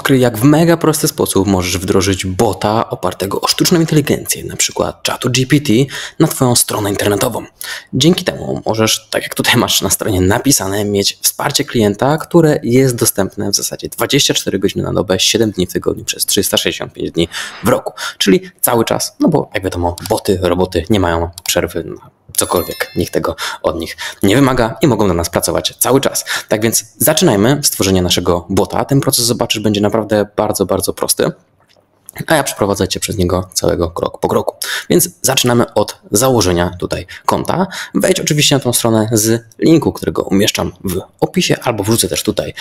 Odkryj, jak w mega prosty sposób możesz wdrożyć bota opartego o sztuczną inteligencję, na przykład czatu GPT, na Twoją stronę internetową. Dzięki temu możesz, tak jak tutaj masz na stronie napisane, mieć wsparcie klienta, które jest dostępne w zasadzie 24 godziny na dobę, 7 dni w tygodniu przez 365 dni w roku. Czyli cały czas, no bo jak wiadomo, boty, roboty nie mają przerwy na cokolwiek. Nikt tego od nich nie wymaga i mogą dla nas pracować cały czas. Tak więc zaczynajmy stworzenie naszego bota. Ten proces, zobaczysz, będzie naprawdę bardzo, bardzo prosty. A ja przeprowadzę Cię przez niego całego krok po kroku. Więc zaczynamy od założenia tutaj konta. Wejdź oczywiście na tą stronę z linku, którego umieszczam w opisie, albo wrzucę też tutaj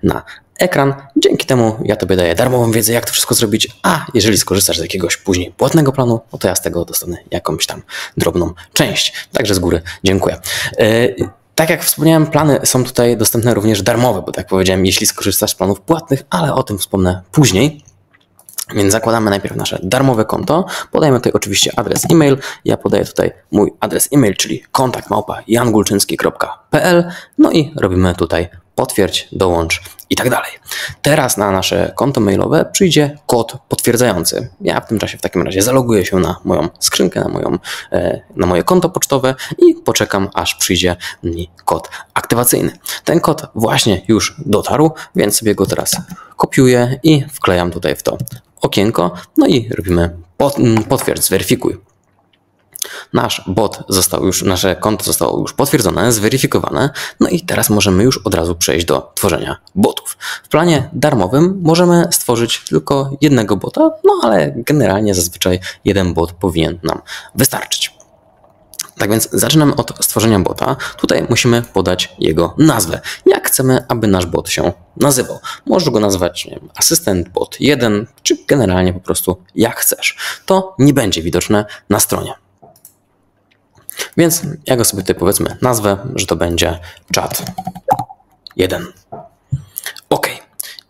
na ekran. Dzięki temu ja Tobie daję darmową wiedzę, jak to wszystko zrobić, a jeżeli skorzystasz z jakiegoś później płatnego planu, no to ja z tego dostanę jakąś tam drobną część. Także z góry dziękuję. Tak jak wspomniałem, plany są tutaj dostępne również darmowe, bo tak powiedziałem, jeśli skorzystasz z planów płatnych, ale o tym wspomnę później. Więc zakładamy najpierw nasze darmowe konto, podajemy tutaj oczywiście adres e-mail, ja podaję tutaj mój adres e-mail, czyli kontakt@jangulczyński.pl, no i robimy tutaj potwierdź, dołącz i tak dalej. Teraz na nasze konto mailowe przyjdzie kod potwierdzający. Ja w tym czasie w takim razie zaloguję się na moją skrzynkę, na moje konto pocztowe i poczekam, aż przyjdzie mi kod aktywacyjny. Ten kod właśnie już dotarł, więc sobie go teraz kopiuję i wklejam tutaj w to okienko, no i robimy potwierdź, zweryfikuj. Nasze konto zostało już potwierdzone, zweryfikowane, no i teraz możemy już od razu przejść do tworzenia botów. W planie darmowym możemy stworzyć tylko jednego bota, no ale generalnie zazwyczaj jeden bot powinien nam wystarczyć. Tak więc zaczynamy od stworzenia bota. Tutaj musimy podać jego nazwę. Jak chcemy, aby nasz bot się nazywał? Możesz go nazwać, nie wiem, asystent bot 1, czy generalnie po prostu jak chcesz. To nie będzie widoczne na stronie. Więc ja go sobie tutaj powiedzmy nazwę, że to będzie czat 1. OK.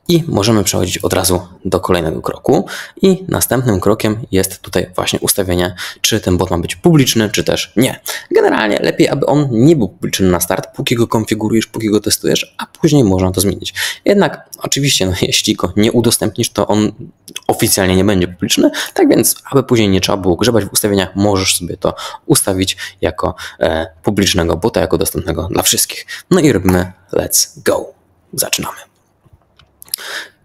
I możemy przechodzić od razu do kolejnego kroku. I następnym krokiem jest tutaj właśnie ustawienie, czy ten bot ma być publiczny, czy też nie. Generalnie lepiej, aby on nie był publiczny na start, póki go konfigurujesz, póki go testujesz, a później można to zmienić. Jednak oczywiście, no, jeśli go nie udostępnisz, to on oficjalnie nie będzie publiczny. Tak więc, aby później nie trzeba było grzebać w ustawieniach, możesz sobie to ustawić jako publicznego bota, jako dostępnego dla wszystkich. No i robimy let's go. Zaczynamy.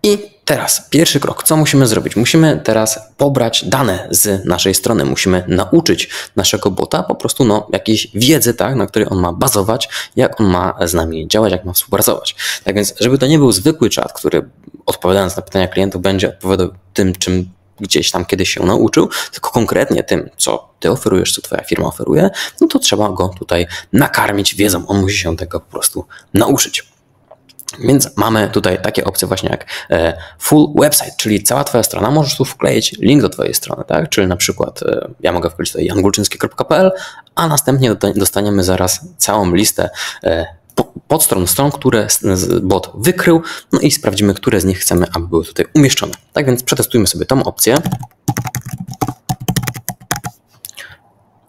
I teraz pierwszy krok. Co musimy zrobić? Musimy teraz pobrać dane z naszej strony. Musimy nauczyć naszego bota po prostu jakiejś wiedzy, tak, na której on ma bazować, jak on ma z nami działać, jak ma współpracować. Tak więc, żeby to nie był zwykły czat, który odpowiadając na pytania klientów będzie odpowiadał tym, czym gdzieś tam kiedyś się nauczył, tylko konkretnie tym, co Ty oferujesz, co Twoja firma oferuje, no to trzeba go tutaj nakarmić wiedzą. On musi się tego po prostu nauczyć. Więc mamy tutaj takie opcje właśnie jak full website, czyli cała Twoja strona. Możesz tu wkleić link do Twojej strony, tak? Czyli na przykład ja mogę wkleić tutaj jangulczyński.pl, a następnie dostaniemy zaraz całą listę stron, które bot wykrył, no i sprawdzimy, które z nich chcemy, aby były tutaj umieszczone. Tak więc przetestujmy sobie tą opcję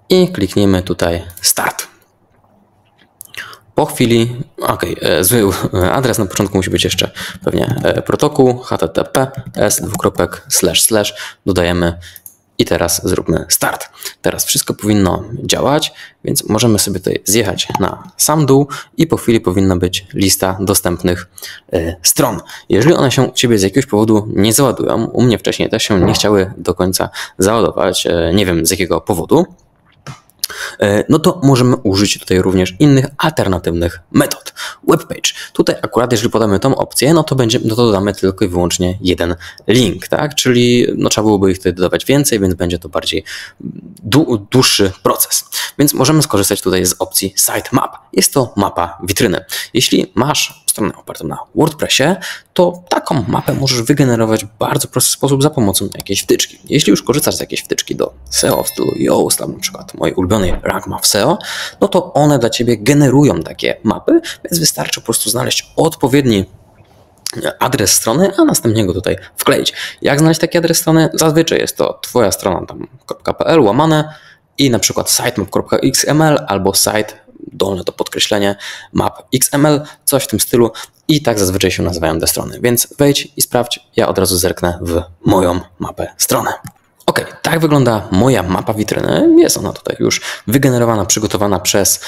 i kliknijmy tutaj start. Po chwili, zły adres na początku musi być jeszcze pewnie protokół https:// dodajemy i teraz zróbmy start. Teraz wszystko powinno działać, więc możemy sobie tutaj zjechać na sam dół i po chwili powinna być lista dostępnych stron. Jeżeli one się u Ciebie z jakiegoś powodu nie załadują, u mnie wcześniej też się nie chciały do końca załadować, nie wiem z jakiego powodu, no to możemy użyć tutaj również innych alternatywnych metod. Webpage. Tutaj akurat jeżeli podamy tą opcję, no to dodamy tylko i wyłącznie jeden link, tak? Czyli trzeba byłoby ich tutaj dodawać więcej, więc będzie to bardziej dłuższy proces. Więc możemy skorzystać tutaj z opcji sitemap. Jest to mapa witryny. Jeśli masz stronę opartą na WordPressie, to taką mapę możesz wygenerować w bardzo prosty sposób za pomocą jakiejś wtyczki. Jeśli już korzystasz z jakiejś wtyczki do SEO w stylu Yoast, na przykład mojej ulubionej RankMath SEO, no to one dla Ciebie generują takie mapy, więc wystarczy po prostu znaleźć odpowiedni adres strony, a następnie go tutaj wkleić. Jak znaleźć taki adres strony? Zazwyczaj jest to Twoja strona .pl łamane i na przykład sitemap.xml albo site dolne to podkreślenie map.xml, coś w tym stylu, I tak zazwyczaj się nazywają te strony, więc wejdź i sprawdź, ja od razu zerknę w moją mapę stronę. Ok, tak wygląda moja mapa witryny. Jest ona tutaj już wygenerowana, przygotowana przez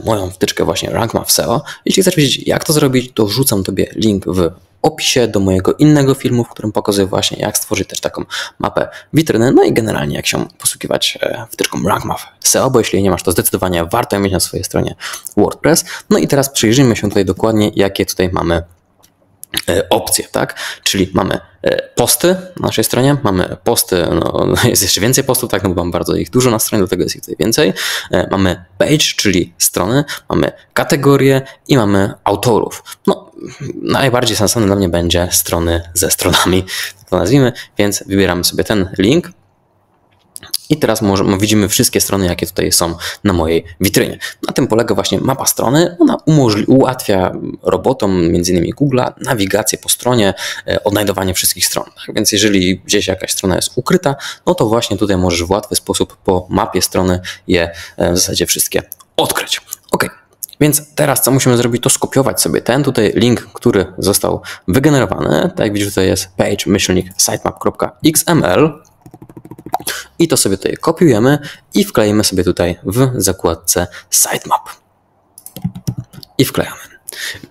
moją wtyczkę właśnie Rank Math SEO. Jeśli chcesz wiedzieć, jak to zrobić, to wrzucam Tobie link w opisie do mojego innego filmu, w którym pokazuję właśnie, jak stworzyć też taką mapę witryny, no i generalnie jak się posługiwać wtyczką Rank Math SEO, bo jeśli jej nie masz, to zdecydowanie warto ją mieć na swojej stronie WordPress. No i teraz przyjrzyjmy się tutaj dokładnie, jakie tutaj mamy opcje, tak? Czyli mamy posty na naszej stronie, mamy posty, no jest jeszcze więcej postów, tak, no bo mam bardzo ich dużo na stronie, dlatego jest ich tutaj więcej. Mamy page, czyli strony, mamy kategorie i mamy autorów. No, najbardziej sensowne dla mnie będzie strony ze stronami, tak to nazwijmy, więc wybieramy sobie ten link. I teraz widzimy wszystkie strony, jakie tutaj są na mojej witrynie. Na tym polega właśnie mapa strony. Ona ułatwia robotom, m.in. Google'a, nawigację po stronie, odnajdowanie wszystkich stron. Tak więc jeżeli gdzieś jakaś strona jest ukryta, no to właśnie tutaj możesz w łatwy sposób po mapie strony je w zasadzie wszystkie odkryć. Ok. Więc teraz co musimy zrobić, to skopiować sobie ten tutaj link, który został wygenerowany. Tak jak widzisz, tutaj jest page-sitemap.xml. I to sobie tutaj kopiujemy i wklejemy sobie tutaj w zakładce Sitemap. I wklejamy.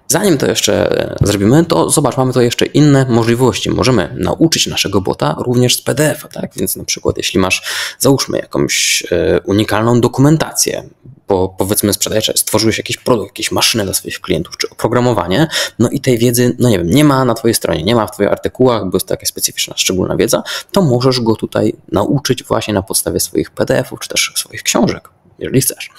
Zanim to jeszcze zrobimy, to zobacz, mamy tu jeszcze inne możliwości. Możemy nauczyć naszego bota również z PDF-a, tak? Więc na przykład jeśli masz, załóżmy jakąś unikalną dokumentację, bo powiedzmy sprzedajesz, stworzyłeś jakiś produkt, jakieś maszyny dla swoich klientów, czy oprogramowanie, no i tej wiedzy, no nie wiem, nie ma na Twojej stronie, nie ma w Twoich artykułach, bo jest to jakaś specyficzna, szczególna wiedza, to możesz go tutaj nauczyć właśnie na podstawie swoich PDF-ów, czy też swoich książek, jeżeli chcesz.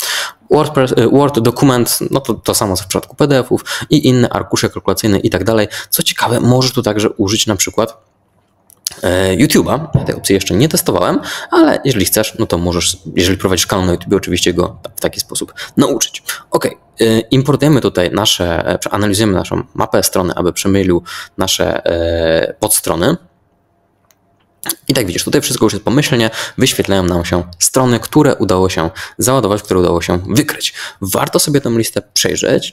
Word dokument, no to samo co w przypadku PDF-ów i inne arkusze kalkulacyjne i tak dalej. Co ciekawe, możesz tu także użyć na przykład YouTube'a. Ja tej opcji jeszcze nie testowałem, ale jeżeli chcesz, no to możesz, jeżeli prowadzisz kanał na YouTube, oczywiście go w taki sposób nauczyć. Ok, importujemy tutaj analizujemy naszą mapę strony, aby przemylił nasze podstrony. I tak widzisz, tutaj wszystko już jest pomyślnie, wyświetlają nam się strony, które udało się załadować, które udało się wykryć. Warto sobie tę listę przejrzeć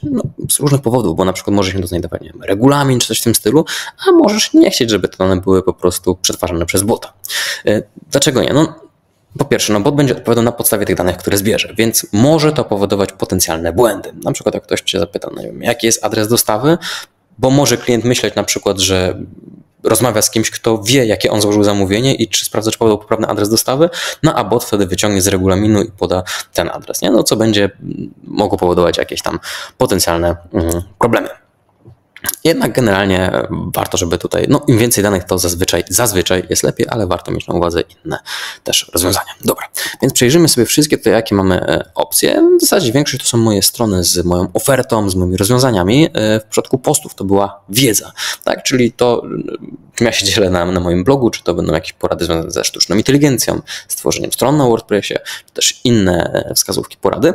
z różnych powodów, bo na przykład może się to znajdować regulamin czy coś w tym stylu, a możesz nie chcieć, żeby te dane były po prostu przetwarzane przez bota. Dlaczego nie? No, po pierwsze, bot będzie odpowiadał na podstawie tych danych, które zbierze, więc może to powodować potencjalne błędy. Na przykład jak ktoś Cię zapyta, no nie wiem, jaki jest adres dostawy, bo może klient myśleć na przykład, że rozmawia z kimś, kto wie, jakie on złożył zamówienie i czy sprawdza, czy podał poprawny adres dostawy, no a bot wtedy wyciągnie z regulaminu i poda ten adres, nie? No co będzie mogło powodować jakieś tam potencjalne problemy. Jednak generalnie warto, żeby tutaj, no im więcej danych, to zazwyczaj jest lepiej, ale warto mieć na uwadze inne też rozwiązania. Dobra, więc przejrzymy sobie wszystkie tutaj, jakie mamy opcje. W zasadzie większość to są moje strony z moją ofertą, z moimi rozwiązaniami. W przypadku postów to była wiedza, tak? Czyli to, czym ja się dzielę na moim blogu, czy to będą jakieś porady związane ze sztuczną inteligencją, stworzeniem stron na WordPressie, czy też inne wskazówki, porady.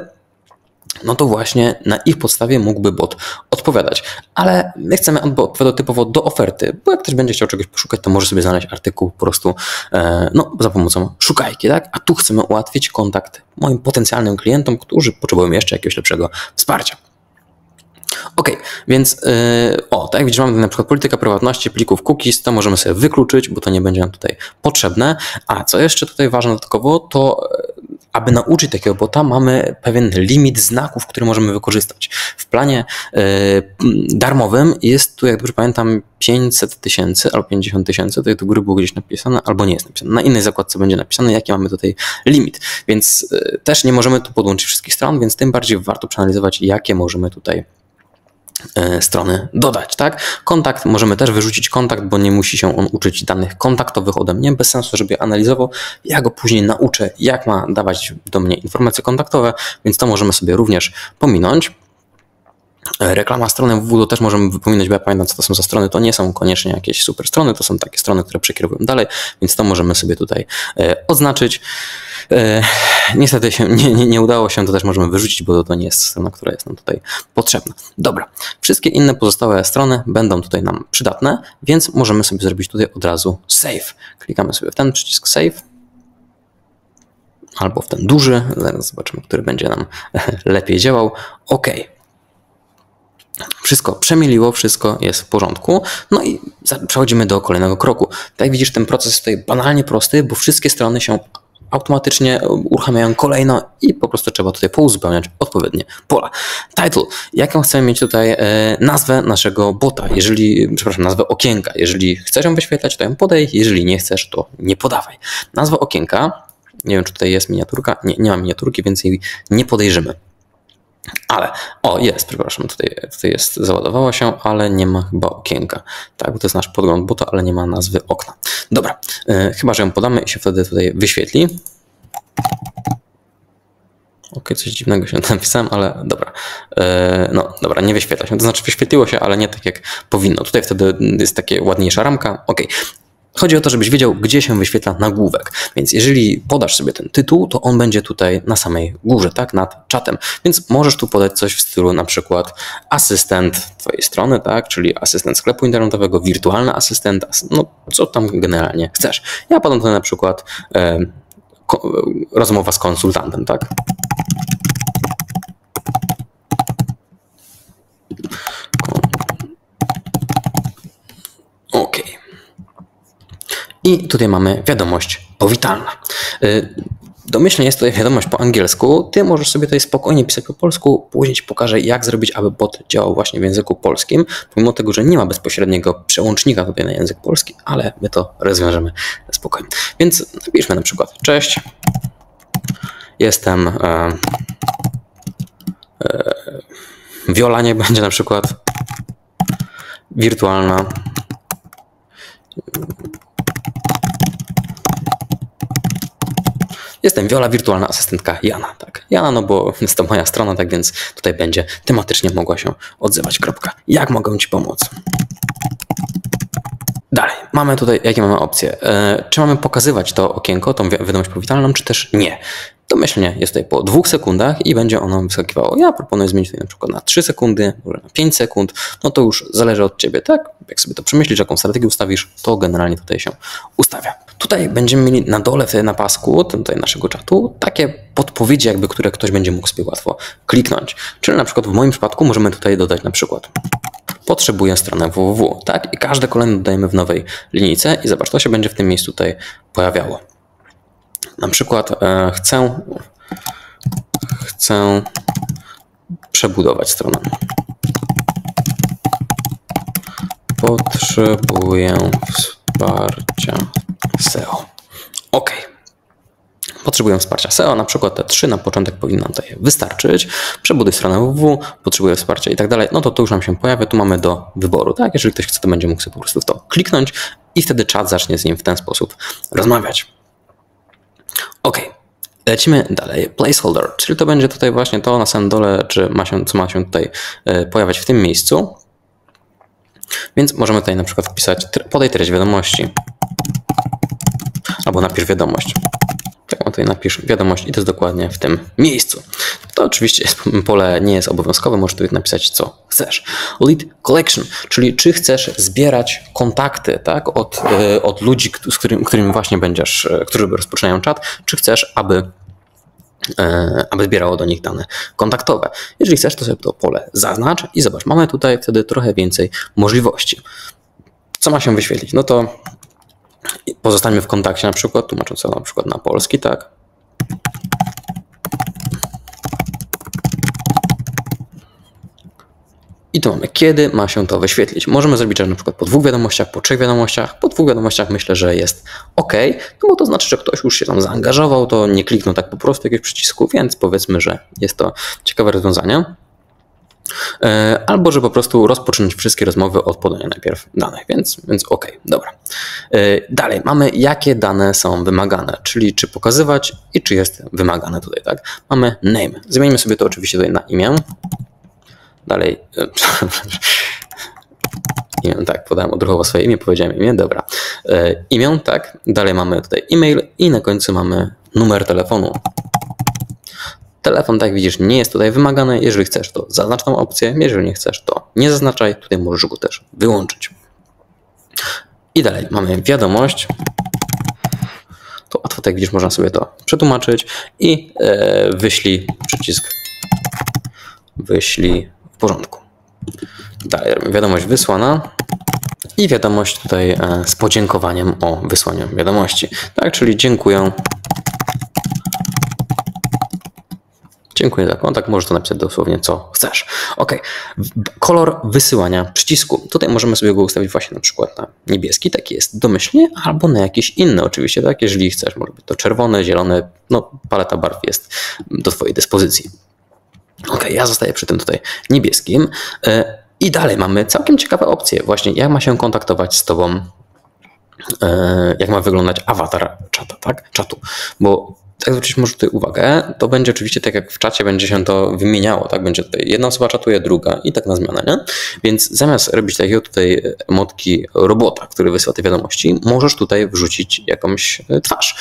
No to właśnie na ich podstawie mógłby bot odpowiadać. Ale my chcemy, aby odpowiadał typowo do oferty, bo jak ktoś będzie chciał czegoś poszukać, to może sobie znaleźć artykuł po prostu za pomocą szukajki, tak? A tu chcemy ułatwić kontakt moim potencjalnym klientom, którzy potrzebują jeszcze jakiegoś lepszego wsparcia. Ok, więc tak jak widzisz, mamy na przykład polityka prywatności plików cookies, to możemy sobie wykluczyć, bo to nie będzie nam tutaj potrzebne. A co jeszcze tutaj ważne dodatkowo, to aby nauczyć takiego bota, mamy pewien limit znaków, który możemy wykorzystać. W planie darmowym jest tu, jak dobrze pamiętam, 500 000 albo 50 000, tutaj do góry było gdzieś napisane, albo nie jest napisane. Na innej zakładce będzie napisane, jaki mamy tutaj limit. Więc też nie możemy tu podłączyć wszystkich stron, więc tym bardziej warto przeanalizować, jakie możemy tutaj strony dodać, tak? Kontakt, możemy też wyrzucić kontakt, bo nie musi się on uczyć danych kontaktowych ode mnie, bez sensu, żeby je analizował. Ja go później nauczę, jak ma dawać do mnie informacje kontaktowe, więc to możemy sobie również pominąć. Reklama strony www to też możemy wypominać, bo ja pamiętam, co to są za strony. To nie są koniecznie jakieś super strony, to są takie strony, które przekierowują dalej, więc to możemy sobie tutaj odznaczyć. Niestety nie udało się, to też możemy wyrzucić, bo to nie jest strona, która jest nam tutaj potrzebna. Dobra, wszystkie inne pozostałe strony będą tutaj nam przydatne, więc możemy sobie zrobić tutaj od razu save. Klikamy sobie w ten przycisk save albo w ten duży, zaraz zobaczymy, który będzie nam lepiej działał. OK. Wszystko przemieliło, wszystko jest w porządku. No i przechodzimy do kolejnego kroku. Tak jak widzisz, ten proces jest tutaj banalnie prosty, bo wszystkie strony się automatycznie uruchamiają kolejno i po prostu trzeba tutaj pouzupełniać odpowiednie pola. Title. Jaką chcemy mieć tutaj nazwę naszego bota, nazwę okienka. Jeżeli chcesz ją wyświetlać, to ją podaj, jeżeli nie chcesz, to nie podawaj. Nazwa okienka, nie wiem, czy tutaj jest miniaturka, nie ma miniaturki, więc jej nie podejrzymy. Ale, jest, przepraszam, tutaj jest, załadowało się, ale nie ma chyba okienka. Tak, bo to jest nasz podgląd bota, ale nie ma nazwy okna. Dobra, chyba że ją podamy i się wtedy tutaj wyświetli. Coś dziwnego się napisałem, ale dobra. Dobra, nie wyświetla się. To znaczy wyświetliło się, ale nie tak jak powinno. Tutaj wtedy jest taka ładniejsza ramka. Chodzi o to, żebyś wiedział, gdzie się wyświetla nagłówek. Więc jeżeli podasz sobie ten tytuł, to on będzie tutaj na samej górze, tak, nad czatem. Więc możesz tu podać coś w stylu na przykład asystent twojej strony, tak, czyli asystent sklepu internetowego, wirtualny asystent, co tam generalnie chcesz. Ja podam tutaj na przykład rozmowa z konsultantem, tak. I tutaj mamy wiadomość powitalna. Domyślnie jest tutaj wiadomość po angielsku. Ty możesz sobie tutaj spokojnie pisać po polsku. Później ci pokażę, jak zrobić, aby bot działał właśnie w języku polskim. Pomimo tego, że nie ma bezpośredniego przełącznika tutaj na język polski, ale my to rozwiążemy spokojnie. Więc napiszmy na przykład: cześć, jestem Wiola, niech będzie na przykład wirtualna Jestem Wiola, wirtualna asystentka Jana. Tak, Jana, bo jest to moja strona, tak więc tutaj będzie tematycznie mogła się odzywać. Jak mogę ci pomóc? Dalej, mamy tutaj, jakie mamy opcje? Czy mamy pokazywać to okienko, tą wiadomość powitalną, czy też nie? Domyślnie jest tutaj po 2 sekundach i będzie ono wyskakiwało. Ja proponuję zmienić tutaj na przykład na 3 sekundy, może na 5 sekund. No to już zależy od ciebie, tak? Jak sobie to przemyślisz, jaką strategię ustawisz, to generalnie tutaj się ustawia. Tutaj będziemy mieli na dole na pasku tutaj naszego czatu takie podpowiedzi, które ktoś będzie mógł sobie łatwo kliknąć. Czyli na przykład w moim przypadku możemy tutaj dodać na przykład: potrzebuję stronę www, tak? I każde kolejne dodajemy w nowej linijce i zobacz, to się będzie w tym miejscu tutaj pojawiało. Na przykład chcę przebudować stronę. Potrzebuję wsparcia SEO. Potrzebuję wsparcia SEO, na przykład te 3 na początek powinno tutaj wystarczyć. Przebuduj stronę www, potrzebuję wsparcia i tak dalej. No to już nam się pojawia, tu mamy do wyboru, tak? Jeżeli ktoś chce, to będzie mógł sobie po prostu w to kliknąć i wtedy czat zacznie z nim w ten sposób rozmawiać. Lecimy dalej. Placeholder, czyli to będzie tutaj właśnie to na samym dole, co ma się tutaj pojawiać w tym miejscu. Więc możemy tutaj na przykład wpisać: podaj treść wiadomości. Albo napisz wiadomość. Tak, tutaj napisz wiadomość i to jest dokładnie w tym miejscu. To oczywiście pole nie jest obowiązkowe, możesz tutaj napisać, co chcesz. Lead collection, czyli czy chcesz zbierać kontakty, tak, od ludzi, którymi właśnie którzy rozpoczynają czat, czy chcesz, aby zbierało do nich dane kontaktowe. Jeżeli chcesz, to sobie to pole zaznacz i zobacz, mamy tutaj wtedy trochę więcej możliwości. Co ma się wyświetlić? No to pozostańmy w kontakcie na przykład, tłumacząc to na przykład na polski, tak. I tu mamy, kiedy ma się to wyświetlić. Możemy zrobić, że na przykład po 2 wiadomościach, po 3 wiadomościach. Po 2 wiadomościach myślę, że jest OK, no bo to znaczy, że ktoś już się tam zaangażował, to nie kliknął tak po prostu jakiegoś przycisku, więc powiedzmy, że jest to ciekawe rozwiązanie. Albo, że po prostu rozpocząć wszystkie rozmowy od podania najpierw danych, więc OK, dobra. Dalej mamy, jakie dane są wymagane, czyli czy pokazywać i czy jest wymagane tutaj, tak? Mamy name. Zmienimy sobie to oczywiście tutaj na imię. Dalej, tak, podałem odruchowo swoje imię, powiedziałem imię, dobra. Imię, tak, dalej mamy tutaj e-mail i na końcu mamy numer telefonu. Telefon, tak jak widzisz, nie jest tutaj wymagany. Jeżeli chcesz, to zaznacz tą opcję. Jeżeli nie chcesz, to nie zaznaczaj. Tutaj możesz go też wyłączyć. I dalej mamy wiadomość. To łatwo, tak jak widzisz, można sobie to przetłumaczyć i wyślij przycisk wyślij w porządku. Dalej wiadomość wysłana i wiadomość tutaj z podziękowaniem o wysłaniu wiadomości. Tak, czyli dziękuję. Dziękuję za kontakt. Możesz to napisać dosłownie co chcesz. OK. Kolor wysyłania przycisku. Tutaj możemy sobie go ustawić właśnie na przykład na niebieski, taki jest domyślnie, albo na jakiś inny oczywiście, tak? Jeżeli chcesz, może być to czerwone, zielone, no paleta barw jest do twojej dyspozycji. OK, ja zostaję przy tym tutaj niebieskim. I dalej mamy całkiem ciekawe opcje. Właśnie jak ma się kontaktować z tobą, jak ma wyglądać awatar czatu. Bo tak zwrócić może tutaj uwagę, to będzie oczywiście tak jak w czacie będzie się to wymieniało, tak? Będzie tutaj jedna osoba czatuje, druga i tak na zmianę, nie? Więc zamiast robić takiego tutaj emotki robota, który wysyła te wiadomości, możesz tutaj wrzucić jakąś twarz.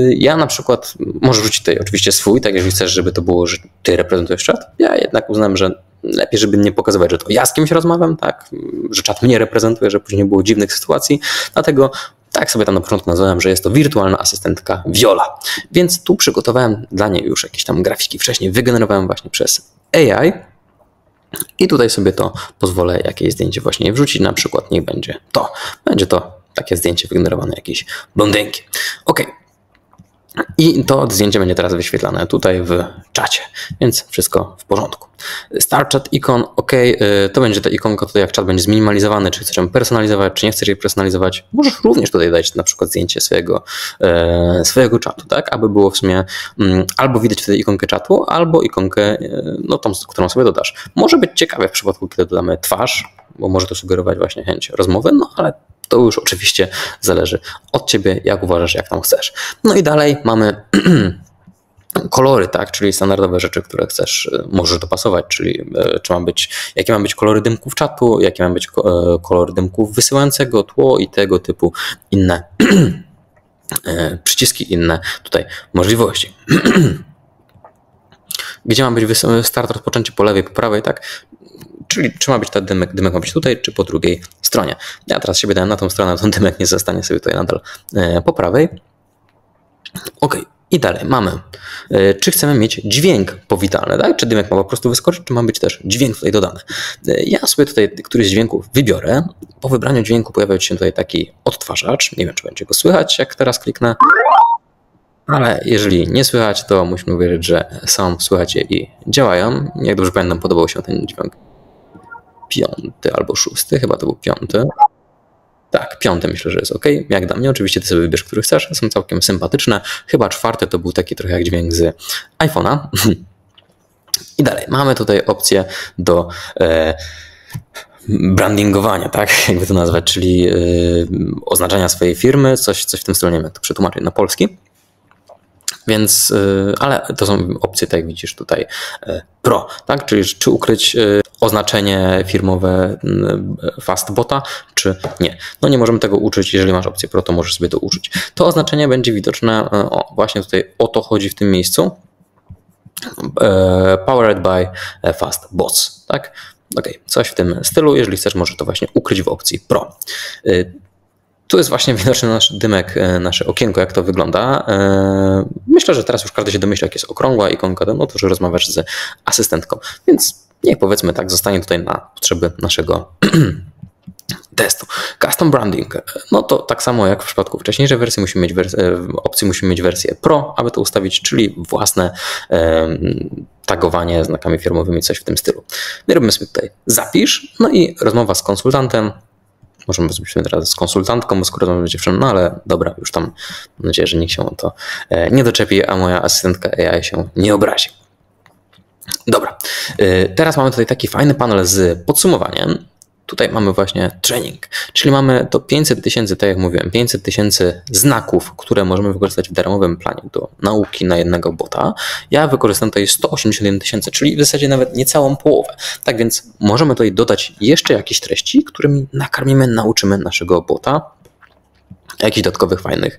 Ja na przykład, możesz wrzucić tutaj oczywiście swój, tak jeżeli chcesz, żeby to było, że ty reprezentujesz czat. Ja jednak uznam, że lepiej, żeby nie pokazywać, że to ja z kimś rozmawiam, tak? Że czat mnie reprezentuje, że później nie było dziwnych sytuacji, dlatego tak sobie tam na początku nazwałem, że jest to wirtualna asystentka Viola. Więc tu przygotowałem dla niej już jakieś tam grafiki. Wcześniej wygenerowałem właśnie przez AI i tutaj sobie to pozwolę jakieś zdjęcie właśnie wrzucić. Na przykład niech będzie to. Będzie to takie zdjęcie wygenerowane jakiejś blondynki. OK. I to zdjęcie będzie teraz wyświetlane tutaj w czacie, więc wszystko w porządku. Start chat icon, OK, to będzie ta ikonka tutaj, jak czat będzie zminimalizowany, czy chcesz ją personalizować, czy nie chcesz jej personalizować. Możesz również tutaj dać na przykład zdjęcie swojego czatu, tak, aby było w sumie albo widać wtedy ikonkę czatu, albo ikonkę, no tą, którą sobie dodasz. Może być ciekawe w przypadku, kiedy dodamy twarz, bo może to sugerować właśnie chęć rozmowy, no ale to już oczywiście zależy od ciebie, jak uważasz, jak tam chcesz. No i dalej mamy kolory, tak, czyli standardowe rzeczy, które chcesz, możesz dopasować, czyli jakie ma być kolory dymków czatu, jakie ma być kolor dymków wysyłającego, tło i tego typu inne przyciski, inne tutaj możliwości. Gdzie ma być start, rozpoczęcie po lewej, po prawej, tak? Czyli czy ma być ten dymek ma być tutaj, czy po drugiej stronie. Ja teraz siebie dałem na tą stronę, ten dymek nie zostanie sobie tutaj nadal po prawej. OK. I dalej mamy, czy chcemy mieć dźwięk powitalny, tak? Czy dymek ma po prostu wyskoczyć, czy ma być też dźwięk tutaj dodany. Ja sobie tutaj któryś z dźwięków wybiorę. Po wybraniu dźwięku pojawia się tutaj taki odtwarzacz. Nie wiem, czy będzie go słychać, jak teraz kliknę. Ale jeżeli nie słychać, to musimy uwierzyć, że są, słychać je i działają. Jak dobrze pamiętam, podobał się ten dźwięk 5. albo 6, chyba to był 5. Tak, 5 myślę, że jest OK. Jak dla mnie, oczywiście ty sobie wybierz, który chcesz. Są całkiem sympatyczne. Chyba 4 to był taki trochę jak dźwięk z iPhone'a. I dalej, mamy tutaj opcję do brandingowania, tak, jakby to nazwać, czyli oznaczania swojej firmy, coś w tym stylu, nie wiem jak to przetłumaczyć na polski. Więc, ale to są opcje, tak jak widzisz tutaj, Pro, tak? Czyli czy ukryć oznaczenie firmowe Fastbota, czy nie. No nie możemy tego użyć, jeżeli masz opcję Pro, to możesz sobie to użyć. To oznaczenie będzie widoczne, właśnie tutaj o to chodzi w tym miejscu. Powered by Fastbots, tak? OK, coś w tym stylu, jeżeli chcesz, możesz to właśnie ukryć w opcji Pro. Tu jest właśnie widoczny nasz dymek, nasze okienko, jak to wygląda. Myślę, że teraz już każdy się domyśla, jak jest okrągła ikonka, no to, że rozmawiasz z asystentką. Więc niech powiedzmy tak, zostanie tutaj na potrzeby naszego testu. Custom branding. No to tak samo jak w przypadku wcześniejszej wersji, musimy mieć wersję Pro, aby to ustawić, czyli własne tagowanie znakami firmowymi, coś w tym stylu. My robimy sobie tutaj zapisz, no i rozmowa z konsultantem. Możemy zrobić teraz z konsultantką, bo skoro rozmawiamy z dziewczyną, no ale dobra, już tam mam nadzieję, że nikt się o to nie doczepi, a moja asystentka AI się nie obrazi. Dobra, teraz mamy tutaj taki fajny panel z podsumowaniem. Tutaj mamy właśnie training, czyli mamy to 500 000, tak jak mówiłem, 500 000 znaków, które możemy wykorzystać w darmowym planie do nauki na jednego bota. Ja wykorzystam tutaj 181 000, czyli w zasadzie nawet niecałą połowę. Tak więc możemy tutaj dodać jeszcze jakieś treści, którymi nakarmimy, nauczymy naszego bota jakichś dodatkowych fajnych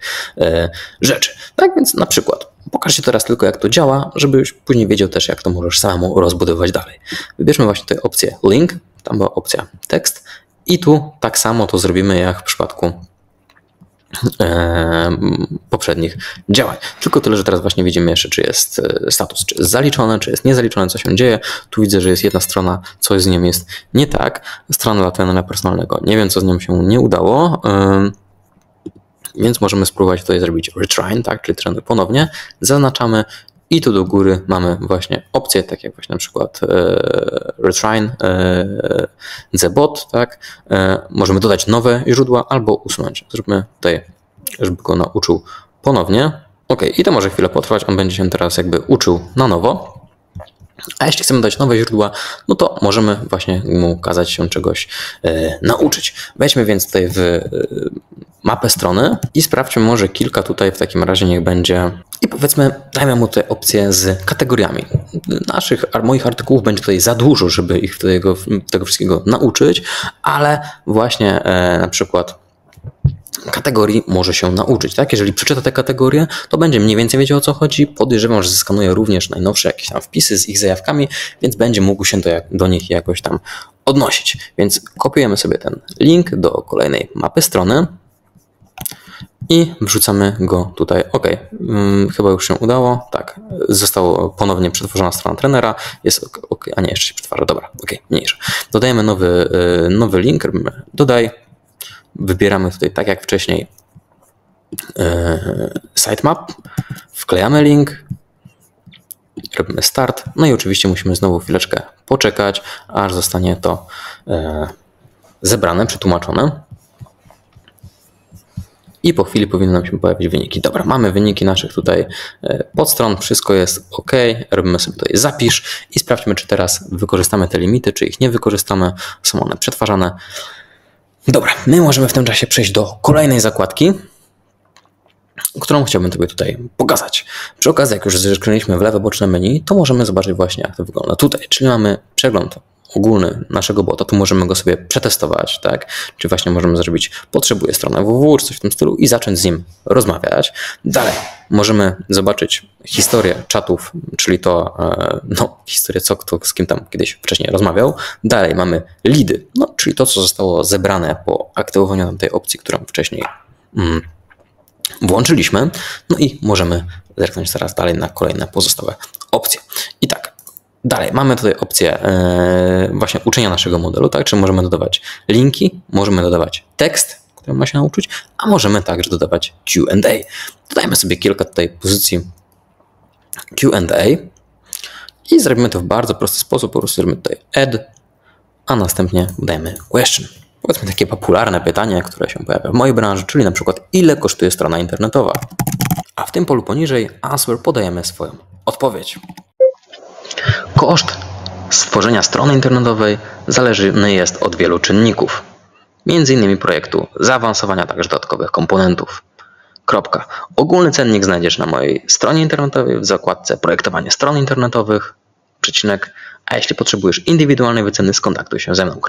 rzeczy. Tak więc na przykład pokaż się teraz tylko, jak to działa, żebyś później wiedział też, jak to możesz samemu rozbudować dalej. Wybierzmy właśnie tutaj opcję link, tam była opcja tekst i tu tak samo to zrobimy jak w przypadku poprzednich działań. Tylko tyle, że teraz właśnie widzimy jeszcze, czy jest status, czy jest zaliczone, czy jest niezaliczone, co się dzieje. Tu widzę, że jest jedna strona, coś z nią jest nie tak. Strona dla trenera personalnego. Nie wiem, co z nią się nie udało, więc możemy spróbować tutaj zrobić retrain, tak, czyli trenuj ponownie. Zaznaczamy i tu do góry mamy właśnie opcje, tak jak właśnie na przykład retrain the bot, tak. Możemy dodać nowe źródła albo usunąć. Zróbmy tutaj, żeby go nauczył ponownie. OK, i to może chwilę potrwać, on będzie się teraz jakby uczył na nowo. A jeśli chcemy dać nowe źródła, no to możemy właśnie mu kazać się czegoś nauczyć. Wejdźmy więc tutaj w mapę strony i sprawdźmy może kilka tutaj w takim razie niech będzie i powiedzmy dajmy mu tutaj opcję z kategoriami. Moich artykułów będzie tutaj za dużo, żeby ich tego wszystkiego nauczyć, ale właśnie na przykład kategorii może się nauczyć, tak? Jeżeli przeczyta te kategorie, to będzie mniej więcej wiedział, o co chodzi. Podejrzewam, że zeskanuje również najnowsze jakieś tam wpisy z ich zajawkami, więc będzie mógł się do nich jakoś tam odnosić. Więc kopiujemy sobie ten link do kolejnej mapy strony i wrzucamy go tutaj. OK, chyba już się udało. Tak, została ponownie przetworzona strona trenera. Jest OK, a nie, jeszcze się przetwarza. Dobra, OK, mniejsze. Dodajemy nowy link, robimy dodaj. Wybieramy tutaj, tak jak wcześniej, sitemap, wklejamy link, robimy start, no i oczywiście musimy znowu chwileczkę poczekać, aż zostanie to zebrane, przetłumaczone. I po chwili powinny nam się pojawić wyniki. Dobra, mamy wyniki naszych tutaj podstron, wszystko jest OK, robimy sobie tutaj zapisz i sprawdźmy, czy teraz wykorzystamy te limity, czy ich nie wykorzystamy, są one przetwarzane. Dobra, my możemy w tym czasie przejść do kolejnej zakładki, którą chciałbym Tobie tutaj pokazać. Przy okazji, jak już zerknęliśmy w lewe boczne menu, to możemy zobaczyć właśnie, jak to wygląda tutaj. Czyli mamy przegląd ogólny naszego bota, tu możemy go sobie przetestować, tak? Czy właśnie możemy zrobić, potrzebuję stronę www, czy coś w tym stylu i zacząć z nim rozmawiać. Dalej możemy zobaczyć historię czatów, czyli to, historię kto z kim tam kiedyś wcześniej rozmawiał. Dalej mamy leady, czyli to, co zostało zebrane po aktywowaniu tej opcji, którą wcześniej włączyliśmy. No i możemy zerknąć teraz dalej na kolejne pozostałe opcje. I tak, dalej mamy tutaj opcję właśnie uczenia naszego modelu, tak? Czyli możemy dodawać linki, możemy dodawać tekst, który ma się nauczyć, a możemy także dodawać Q&A. Dodajmy sobie kilka tutaj pozycji Q&A i zrobimy to w bardzo prosty sposób. Po prostu zrobimy tutaj add, a następnie dajemy question. Powiedzmy takie popularne pytanie, które się pojawia w mojej branży, czyli na przykład ile kosztuje strona internetowa. A w tym polu poniżej answer podajemy swoją odpowiedź. Koszt stworzenia strony internetowej zależny jest od wielu czynników, m.in. projektu, zaawansowania także dodatkowych komponentów. Ogólny cennik znajdziesz na mojej stronie internetowej w zakładce projektowanie stron internetowych, a jeśli potrzebujesz indywidualnej wyceny, skontaktuj się ze mną.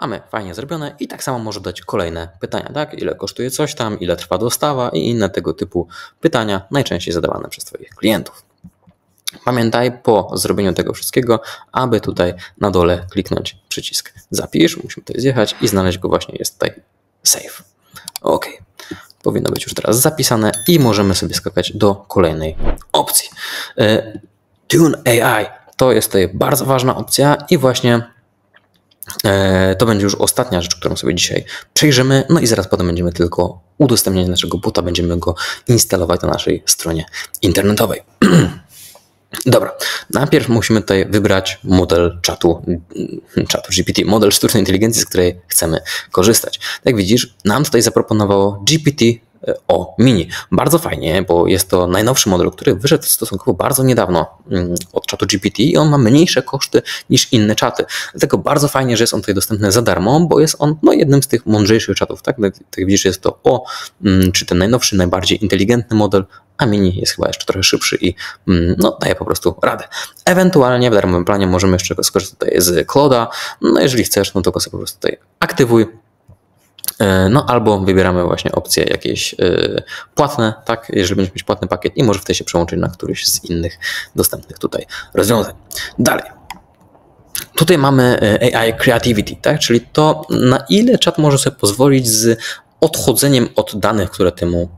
Mamy fajnie zrobione i tak samo może dać kolejne pytania, tak? Ile kosztuje coś tam, ile trwa dostawa i inne tego typu pytania, najczęściej zadawane przez Twoich klientów. Pamiętaj po zrobieniu tego wszystkiego, aby tutaj na dole kliknąć przycisk zapisz, musimy tutaj zjechać i znaleźć go właśnie, jest tutaj save. OK, powinno być już teraz zapisane i możemy sobie skakać do kolejnej opcji. Tune AI to jest tutaj bardzo ważna opcja i właśnie to będzie już ostatnia rzecz, którą sobie dzisiaj przejrzymy, no i zaraz potem będziemy tylko udostępniać naszego bota, będziemy go instalować na naszej stronie internetowej. Dobra, najpierw musimy tutaj wybrać model czatu GPT, model sztucznej inteligencji, z której chcemy korzystać. Jak widzisz, nam tutaj zaproponowało GPT-O Mini. Bardzo fajnie, bo jest to najnowszy model, który wyszedł stosunkowo bardzo niedawno od czatu GPT i on ma mniejsze koszty niż inne czaty. Dlatego bardzo fajnie, że jest on tutaj dostępny za darmo, bo jest on jednym z tych mądrzejszych czatów. Tak jak widzisz, jest to czy ten najnowszy, najbardziej inteligentny model, a Mini jest chyba jeszcze trochę szybszy i daje po prostu radę. Ewentualnie w darmowym planie możemy jeszcze skorzystać tutaj z Claude'a. Jeżeli chcesz, to go sobie po prostu tutaj aktywuj. Albo wybieramy właśnie opcje jakieś płatne, tak, jeżeli będziesz mieć płatny pakiet i może wtedy się przełączyć na któryś z innych dostępnych tutaj rozwiązań. Dalej. Tutaj mamy AI Creativity, tak, czyli to na ile czat może sobie pozwolić z odchodzeniem od danych, które ty mu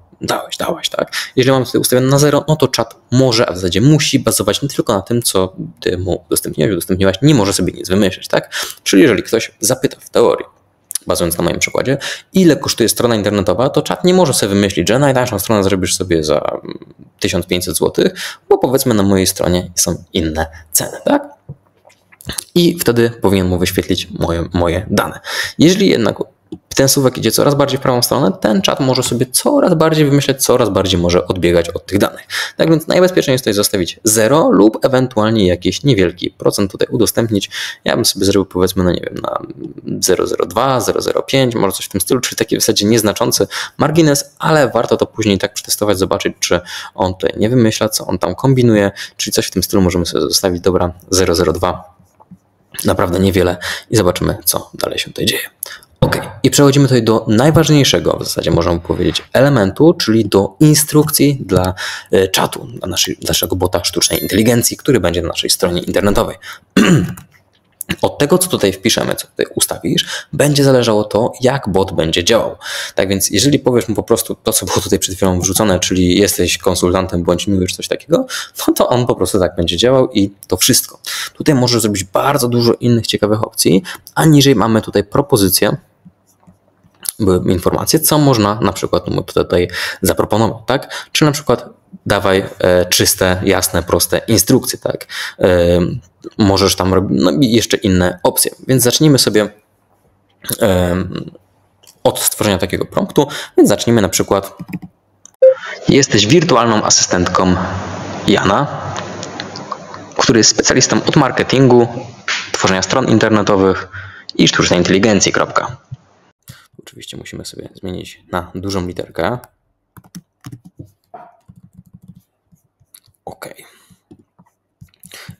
dałaś, tak? Jeżeli mamy tutaj ustawione na 0, no to czat może, a w zasadzie musi bazować nie tylko na tym, co ty mu udostępniłaś, nie może sobie nic wymyślić, tak? Czyli jeżeli ktoś zapyta w teorii, bazując na moim przykładzie, ile kosztuje strona internetowa, to czat nie może sobie wymyślić, że najtańszą stronę zrobisz sobie za 1500 zł, bo powiedzmy na mojej stronie są inne ceny, tak? I wtedy powinien mu wyświetlić moje dane. Jeżeli jednak ten suwak idzie coraz bardziej w prawą stronę, ten czat może sobie coraz bardziej wymyślać, coraz bardziej może odbiegać od tych danych. Tak więc najbezpieczniej jest tutaj zostawić 0 lub ewentualnie jakiś niewielki procent tutaj udostępnić. Ja bym sobie zrobił powiedzmy, no nie wiem, na 0,02, 0,05, może coś w tym stylu, czyli taki w zasadzie nieznaczący margines, ale warto to później tak przetestować, zobaczyć, czy on tutaj nie wymyśla, co on tam kombinuje, czyli coś w tym stylu możemy sobie zostawić, dobra, 0,02, naprawdę niewiele i zobaczymy, co dalej się tutaj dzieje. Ok, i przechodzimy tutaj do najważniejszego, w zasadzie możemy powiedzieć, elementu, czyli do instrukcji dla czatu, dla naszego bota sztucznej inteligencji, który będzie na naszej stronie internetowej. Od tego, co tutaj wpiszemy, co tutaj ustawisz, będzie zależało to, jak bot będzie działał. Tak więc, jeżeli powiesz mu po prostu to, co było tutaj przed chwilą wrzucone, czyli jesteś konsultantem bądź miły, czy coś takiego, no to on po prostu tak będzie działał i to wszystko. Tutaj możesz zrobić bardzo dużo innych ciekawych opcji, a niżej mamy tutaj propozycję, informacje, co można na przykład tutaj zaproponować, tak? Czy na przykład dawaj czyste, jasne, proste instrukcje, tak? Możesz tam robić i jeszcze inne opcje. Więc zacznijmy sobie od stworzenia takiego promptu, więc zacznijmy na przykład: jesteś wirtualną asystentką Jana, który jest specjalistą od marketingu, tworzenia stron internetowych i sztucznej inteligencji. Oczywiście musimy sobie zmienić na dużą literkę. OK.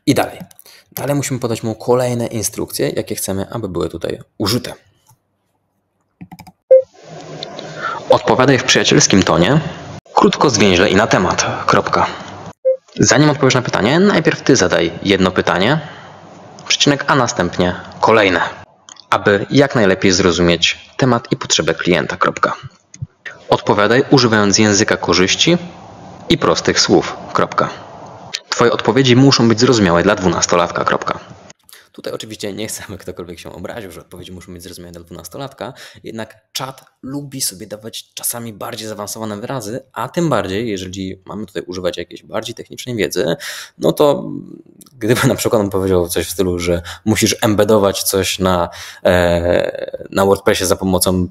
I dalej. Dalej musimy podać mu kolejne instrukcje, jakie chcemy, aby były tutaj użyte. Odpowiadaj w przyjacielskim tonie, krótko, zwięźle i na temat. Zanim odpowiesz na pytanie, najpierw ty zadaj jedno pytanie, przecinek, a następnie kolejne, aby jak najlepiej zrozumieć temat i potrzebę klienta. Odpowiadaj używając języka korzyści i prostych słów. Twoje odpowiedzi muszą być zrozumiałe dla 12-latka. Tutaj oczywiście nie chcemy, ktokolwiek się obraził, że odpowiedzi muszą być zrozumiałe dla 12-latka, jednak czat lubi sobie dawać czasami bardziej zaawansowane wyrazy, a tym bardziej, jeżeli mamy tutaj używać jakiejś bardziej technicznej wiedzy, no to gdyby na przykład on powiedział coś w stylu, że musisz embedować coś na WordPressie za pomocą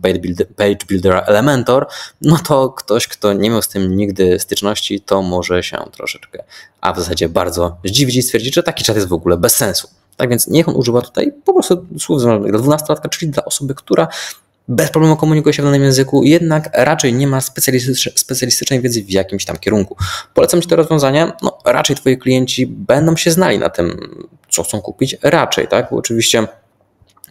Page Buildera Elementor, no to ktoś, kto nie miał z tym nigdy styczności, to może się troszeczkę, a w zasadzie bardzo zdziwić i stwierdzić, że taki czat jest w ogóle bez sensu. Tak więc niech on używa tutaj po prostu słów dla 12-latka, czyli dla osoby, która bez problemu komunikuje się w danym języku, jednak raczej nie ma specjalistycznej wiedzy w jakimś tam kierunku. Polecam Ci te rozwiązania, no raczej Twoi klienci będą się znali na tym, co chcą kupić, raczej, tak, bo oczywiście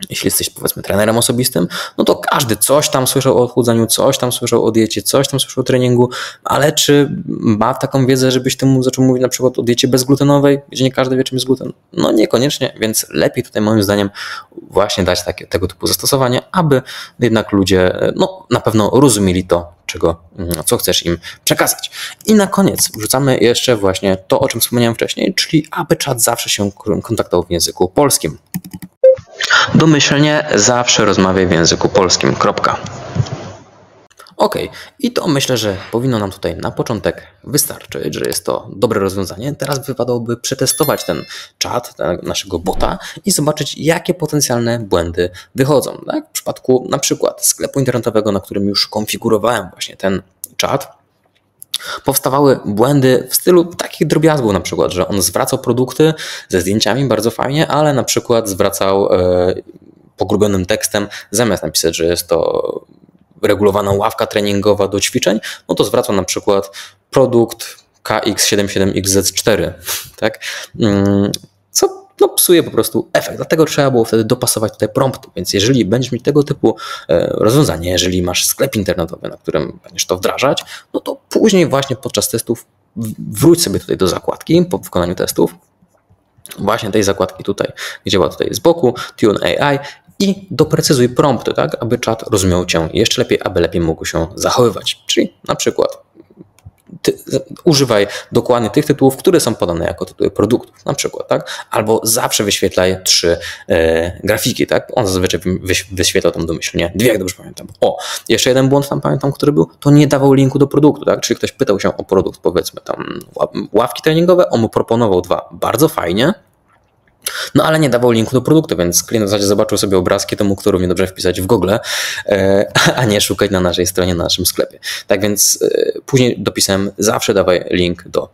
jeśli jesteś powiedzmy trenerem osobistym, no to każdy coś tam słyszał o odchudzaniu, coś tam słyszał o diecie, coś tam słyszał o treningu, ale czy ma taką wiedzę, żebyś ty mu zaczął mówić na przykład o diecie bezglutenowej, gdzie nie każdy wie, czym jest gluten? No niekoniecznie, więc lepiej tutaj moim zdaniem właśnie dać tego typu zastosowanie, aby jednak ludzie no, na pewno rozumieli to, co chcesz im przekazać. I na koniec wrzucamy jeszcze właśnie to, o czym wspomniałem wcześniej, czyli aby czat zawsze się kontaktował w języku polskim. Domyślnie zawsze rozmawiaj w języku polskim. Ok, i to myślę, że powinno nam tutaj na początek wystarczyć, że jest to dobre rozwiązanie. Teraz wypadałoby przetestować ten czat, naszego bota i zobaczyć, jakie potencjalne błędy wychodzą. Tak? W przypadku na przykład sklepu internetowego, na którym już konfigurowałem właśnie ten czat, powstawały błędy w stylu takich drobiazgów, na przykład, że on zwracał produkty ze zdjęciami bardzo fajnie, ale na przykład zwracał pogrubionym tekstem, zamiast napisać, że jest to regulowana ławka treningowa do ćwiczeń, no to zwracał na przykład produkt KX77XZ4, tak? Co no, psuje po prostu efekt. Dlatego trzeba było wtedy dopasować tutaj prompty. Więc jeżeli będziesz mieć tego typu rozwiązanie, jeżeli masz sklep internetowy, na którym będziesz to wdrażać, no to później właśnie podczas testów wróć sobie tutaj do zakładki po wykonaniu testów, właśnie tej zakładki tutaj, gdzie była tutaj z boku, Tune AI i doprecyzuj prompty, tak, aby czat rozumiał Cię jeszcze lepiej, aby lepiej mógł się zachowywać. Czyli na przykład używaj dokładnie tych tytułów, które są podane jako tytuły produktów, na przykład, tak? Albo zawsze wyświetlaj 3 grafiki, tak? On zazwyczaj wyświetla tam domyślnie 2, jak dobrze pamiętam. Jeszcze jeden błąd tam pamiętam, który był, to nie dawał linku do produktu, tak? Czyli ktoś pytał się o produkt, powiedzmy tam ławki treningowe, on mu proponował 2, bardzo fajnie, no ale nie dawał linku do produktu, więc klient w zasadzie zobaczył sobie obrazki, to mógł to równie dobrze wpisać w Google, a nie szukać na naszej stronie, na naszym sklepie. Tak więc później dopisałem, zawsze dawaj link do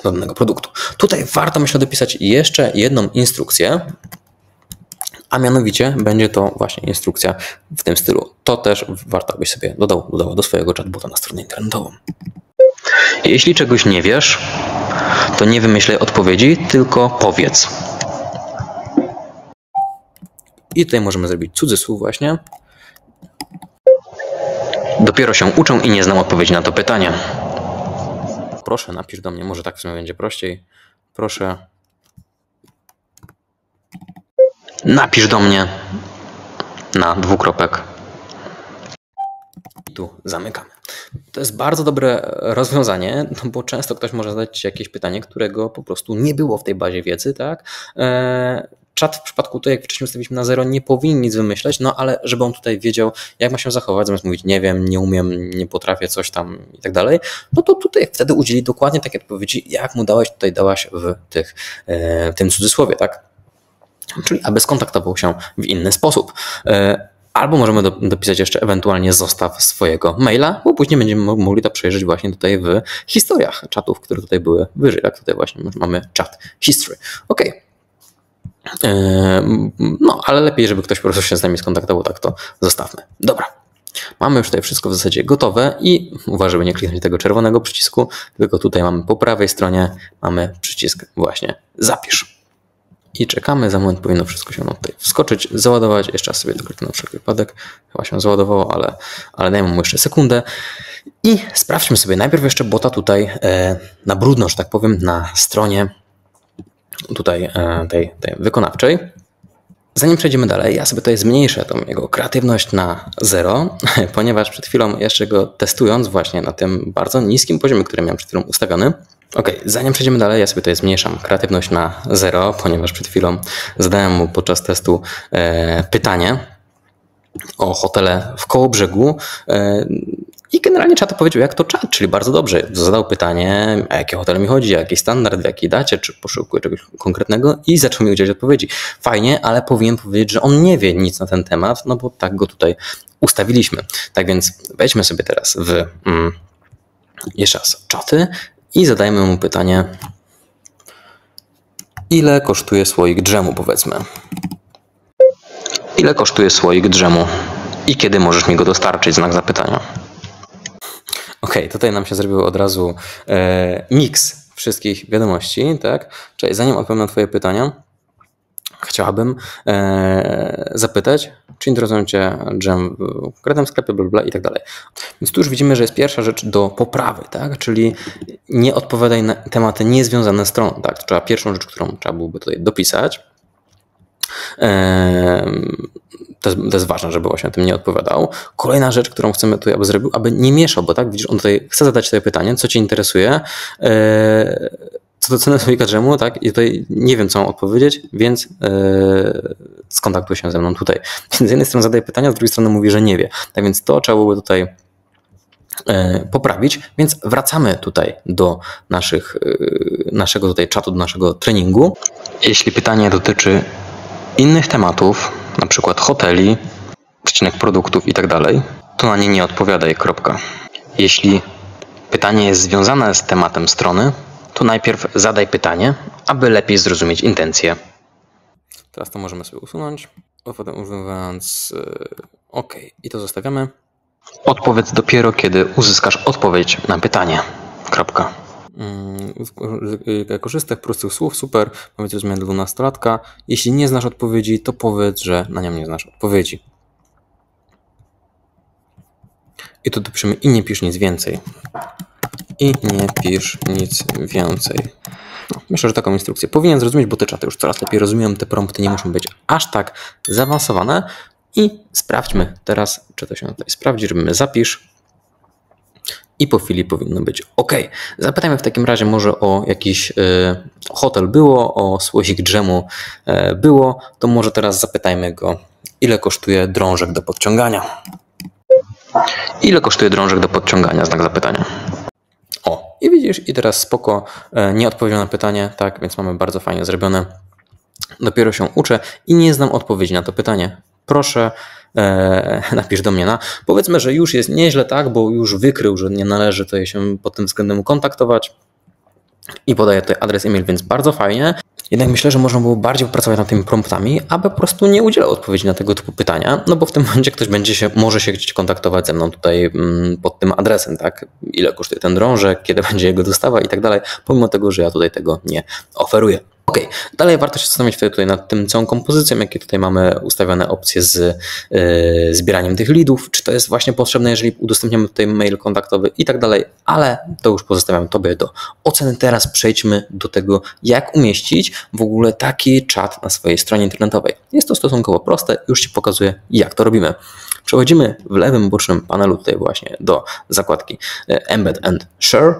danego produktu. Tutaj warto, myślę, dopisać jeszcze jedną instrukcję, a mianowicie będzie to właśnie instrukcja w tym stylu. To też warto, abyś sobie dodała do swojego chatbota na stronę internetową. Jeśli czegoś nie wiesz, to nie wymyślaj odpowiedzi, tylko powiedz. I tutaj możemy zrobić cudzysłów właśnie. Dopiero się uczę i nie znam odpowiedzi na to pytanie. Proszę, napisz do mnie, może tak w sumie będzie prościej. Proszę, napisz do mnie na 2 kropek. I tu zamykamy. To jest bardzo dobre rozwiązanie, no bo często ktoś może zadać Ci jakieś pytanie, którego po prostu nie było w tej bazie wiedzy, tak? Czat w przypadku tutaj, jak wcześniej ustawiliśmy na 0, nie powinien nic wymyśleć, no ale żeby on tutaj wiedział, jak ma się zachować, zamiast mówić nie wiem, nie umiem, nie potrafię, coś tam i tak dalej, no to tutaj wtedy udzieli dokładnie takie odpowiedzi, jak mu dałaś w tym cudzysłowie, tak? Czyli aby skontaktował się w inny sposób. Albo możemy dopisać jeszcze ewentualnie zostaw swojego maila, bo później będziemy mogli to przejrzeć właśnie tutaj w historiach czatów, które tutaj były wyżej. Tak, tutaj właśnie mamy chat history. Ok. No, ale lepiej, żeby ktoś po prostu się z nami skontaktował, tak to zostawmy. Dobra. Mamy już tutaj wszystko w zasadzie gotowe i uważaj, żeby nie kliknąć tego czerwonego przycisku, tylko tutaj mamy po prawej stronie mamy przycisk właśnie zapisz. I czekamy, za moment powinno wszystko się tutaj wskoczyć, załadować. Jeszcze raz sobie to kliknę na wszelki wypadek. Chyba się załadowało, ale dajmy mu jeszcze sekundę. I sprawdźmy sobie najpierw jeszcze bota tutaj na brudno, że tak powiem, na stronie tutaj tej wykonawczej. Zanim przejdziemy dalej, ja sobie tutaj zmniejszę tą jego kreatywność na 0, ponieważ przed chwilą jeszcze go testując właśnie na tym bardzo niskim poziomie, który miałem przed chwilą ustawiony. Ok, zanim przejdziemy dalej, ja sobie tutaj zmniejszam kreatywność na 0, ponieważ przed chwilą zadałem mu podczas testu pytanie o hotele w Kołobrzegu i generalnie czat powiedział, jak to czat, czyli bardzo dobrze. Zadał pytanie, o jakie hotele mi chodzi, o jaki standard, w jakiej dacie, czy poszukuję czegoś konkretnego i zaczął mi udzielać odpowiedzi. Fajnie, ale powinien powiedzieć, że on nie wie nic na ten temat, no bo tak go tutaj ustawiliśmy. Tak więc wejdźmy sobie teraz w jeszcze raz czaty i zadajmy mu pytanie, ile kosztuje słoik dżemu, powiedzmy. Ile kosztuje słoik dżemu i kiedy możesz mi go dostarczyć? Znak zapytania. Ok, tutaj nam się zrobił od razu miks wszystkich wiadomości, tak? Czyli zanim odpowiem na Twoje pytania, chciałabym zapytać, czy interesują Cię dżem w konkretnym sklepie, bla, bla i tak dalej. Więc tu już widzimy, że jest pierwsza rzecz do poprawy, tak? Czyli nie odpowiadaj na tematy niezwiązane z stroną, tak? To trzeba pierwszą rzecz, którą trzeba byłoby tutaj dopisać. To jest ważne, żeby właśnie o tym nie odpowiadał. Kolejna rzecz, którą chcemy tutaj, aby zrobił, aby nie mieszał, bo tak, widzisz, on tutaj chce zadać sobie pytanie, co Cię interesuje, co do ceny słoika dżemu, tak, i tutaj nie wiem, co mam odpowiedzieć, więc skontaktuj się ze mną tutaj. Więc z jednej strony zadaje pytania, z drugiej strony mówi, że nie wie. Tak więc to trzeba byłoby tutaj poprawić, więc wracamy tutaj do naszego tutaj czatu, do naszego treningu. Jeśli pytanie dotyczy innych tematów, na przykład hoteli, produktów i tak dalej, to na nie nie odpowiadaj, kropka. Jeśli pytanie jest związane z tematem strony, to najpierw zadaj pytanie, aby lepiej zrozumieć intencje. Teraz to możemy sobie usunąć, potem używając OK i to zostawiamy. Odpowiedz dopiero, kiedy uzyskasz odpowiedź na pytanie, kropka. Korzystaj prostych słów, super, powiedz rozmiar 12-latka. Jeśli nie znasz odpowiedzi, to powiedz, że na nią nie znasz odpowiedzi. I tu dopiszemy i nie pisz nic więcej. I nie pisz nic więcej. No. Myślę, że taką instrukcję powinien zrozumieć, bo te czaty już coraz lepiej rozumieją, te prompty nie muszą być aż tak zaawansowane. I sprawdźmy teraz, czy to się tutaj sprawdzi. Robimy zapisz. I po chwili powinno być OK. Zapytajmy w takim razie może o jakiś hotel było, o słosik dżemu było. To może teraz zapytajmy go, ile kosztuje drążek do podciągania. Ile kosztuje drążek do podciągania? Znak zapytania. O, i widzisz, i teraz spoko, nie odpowiedział na pytanie, tak, więc mamy bardzo fajnie zrobione. Dopiero się uczę i nie znam odpowiedzi na to pytanie. Proszę, napisz do mnie powiedzmy, że już jest nieźle, tak, bo już wykrył, że nie należy tutaj się pod tym względem kontaktować i podaję tutaj adres e-mail, więc bardzo fajnie. Jednak myślę, że można było bardziej popracować nad tymi promptami, aby po prostu nie udzielał odpowiedzi na tego typu pytania, no bo w tym momencie ktoś może się chcieć kontaktować ze mną tutaj pod tym adresem, tak? Ile kosztuje ten drążek, kiedy będzie jego dostawa i tak dalej, pomimo tego, że ja tutaj tego nie oferuję. Ok, dalej warto się zastanowić tutaj nad tym całą kompozycją, jakie tutaj mamy ustawione opcje z zbieraniem tych leadów, czy to jest właśnie potrzebne, jeżeli udostępniamy tutaj mail kontaktowy i tak dalej, ale to już pozostawiam Tobie do oceny. Teraz przejdźmy do tego, jak umieścić w ogóle taki czat na swojej stronie internetowej. Jest to stosunkowo proste, już Ci pokazuję, jak to robimy. Przechodzimy w lewym bocznym panelu tutaj właśnie do zakładki Embed and Share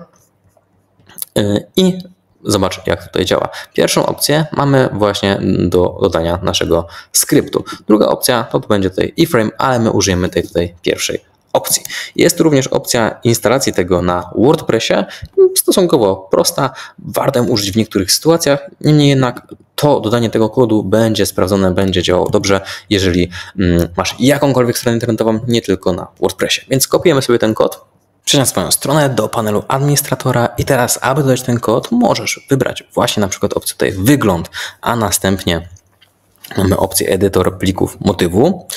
i zobacz, jak tutaj działa. Pierwszą opcję mamy właśnie do dodania naszego skryptu. Druga opcja to będzie tutaj iframe, ale my użyjemy tej tutaj pierwszej opcji. Jest tu również opcja instalacji tego na WordPressie, stosunkowo prosta, warto ją użyć w niektórych sytuacjach, niemniej jednak to dodanie tego kodu będzie sprawdzone, będzie działało dobrze, jeżeli masz jakąkolwiek stronę internetową, nie tylko na WordPressie. Więc kopiujemy sobie ten kod, przejdź na swoją stronę do panelu administratora i teraz, aby dodać ten kod, możesz wybrać właśnie na przykład opcję tutaj wygląd, a następnie mamy opcję edytor plików motywu.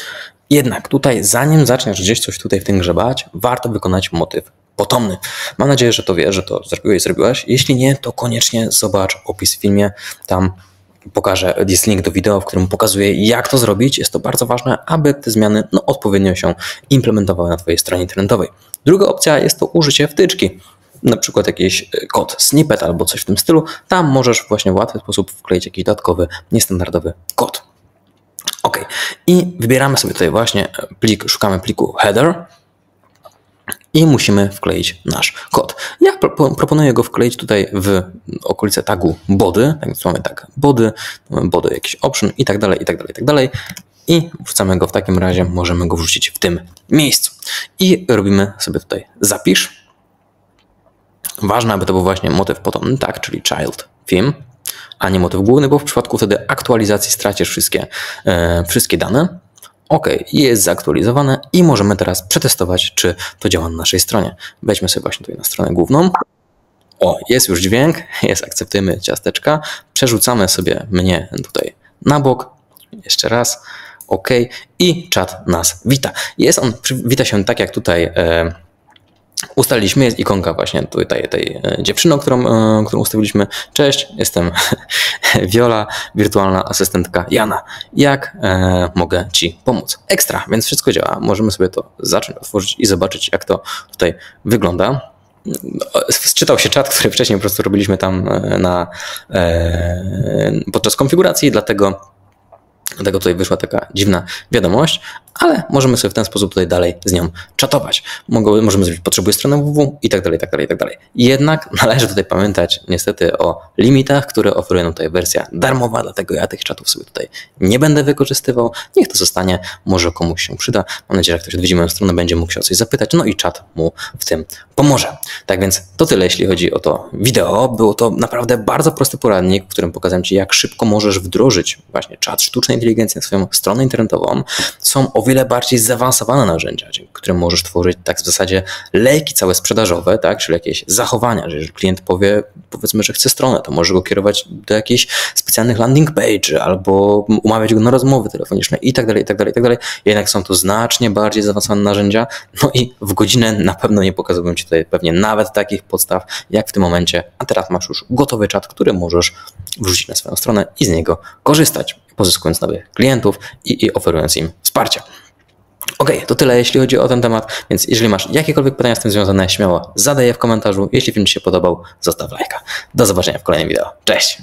Jednak tutaj, zanim zaczniesz gdzieś coś tutaj w tym grzebać, warto wykonać motyw potomny. Mam nadzieję, że to wiesz, że to zrobiłaś. Jeśli nie, to koniecznie zobacz opis w filmie, tam pokażę, jest link do wideo, w którym pokazuję, jak to zrobić. Jest to bardzo ważne, aby te zmiany odpowiednio się implementowały na Twojej stronie internetowej. Druga opcja jest to użycie wtyczki, na przykład jakiś kod snippet albo coś w tym stylu. Tam możesz właśnie w łatwy sposób wkleić jakiś dodatkowy, niestandardowy kod. OK. I wybieramy sobie tutaj właśnie plik, szukamy pliku header i musimy wkleić nasz kod. Ja proponuję go wkleić tutaj w okolice tagu body, tak więc mamy tag body, jakiś option i tak dalej, i tak dalej, i tak dalej. I wrzucamy go w takim razie, możemy go wrzucić w tym miejscu. I robimy sobie tutaj zapisz. Ważne, aby to był właśnie motyw potomny, tak, czyli child theme, a nie motyw główny, bo w przypadku wtedy aktualizacji stracisz wszystkie dane. OK, jest zaktualizowane i możemy teraz przetestować, czy to działa na naszej stronie. Wejdźmy sobie właśnie tutaj na stronę główną. O, jest już dźwięk, akceptujemy ciasteczka, przerzucamy sobie mnie tutaj na bok, jeszcze raz, OK i czat nas wita. Wita się tak jak tutaj ustaliliśmy, jest ikonka właśnie tutaj tej dziewczyny, którą ustawiliśmy. Cześć, jestem Wiola, wirtualna asystentka Jana. Jak mogę Ci pomóc? Ekstra, więc wszystko działa. Możemy sobie to zacząć otworzyć i zobaczyć, jak to tutaj wygląda. Wczytał się czat, który wcześniej po prostu robiliśmy tam podczas konfiguracji, dlatego tutaj wyszła taka dziwna wiadomość, ale możemy sobie w ten sposób tutaj dalej z nią czatować. Możemy zrobić potrzebuję stronę www i tak dalej, tak dalej, tak dalej. Jednak należy tutaj pamiętać niestety o limitach, które oferuje nam tutaj wersja darmowa, dlatego ja tych czatów sobie tutaj nie będę wykorzystywał. Niech to zostanie, może komuś się przyda. Mam nadzieję, że ktoś odwiedzi moją stronę, będzie mógł się o coś zapytać, no i czat mu w tym pomoże. Tak więc to tyle, jeśli chodzi o to wideo. Było to naprawdę bardzo prosty poradnik, w którym pokazałem Ci, jak szybko możesz wdrożyć właśnie czat sztucznej inteligencji na swoją stronę internetową. Są o wiele bardziej zaawansowane narzędzia, dzięki którym możesz tworzyć tak w zasadzie lejki całe sprzedażowe, tak, czyli jakieś zachowania, że jeżeli klient powie, powiedzmy, że chce stronę, to możesz go kierować do jakichś specjalnych landing page albo umawiać go na rozmowy telefoniczne i tak dalej, i tak dalej, i tak dalej. Jednak są to znacznie bardziej zaawansowane narzędzia, no i w godzinę na pewno nie pokazałbym Ci tutaj pewnie nawet takich podstaw, jak w tym momencie, a teraz masz już gotowy czat, który możesz wrzucić na swoją stronę i z niego korzystać, pozyskując nowych klientów i oferując im wsparcie. Okej, to tyle jeśli chodzi o ten temat, więc jeżeli masz jakiekolwiek pytania z tym związane, śmiało zadaj je w komentarzu. Jeśli film Ci się podobał, zostaw lajka. Do zobaczenia w kolejnym wideo. Cześć!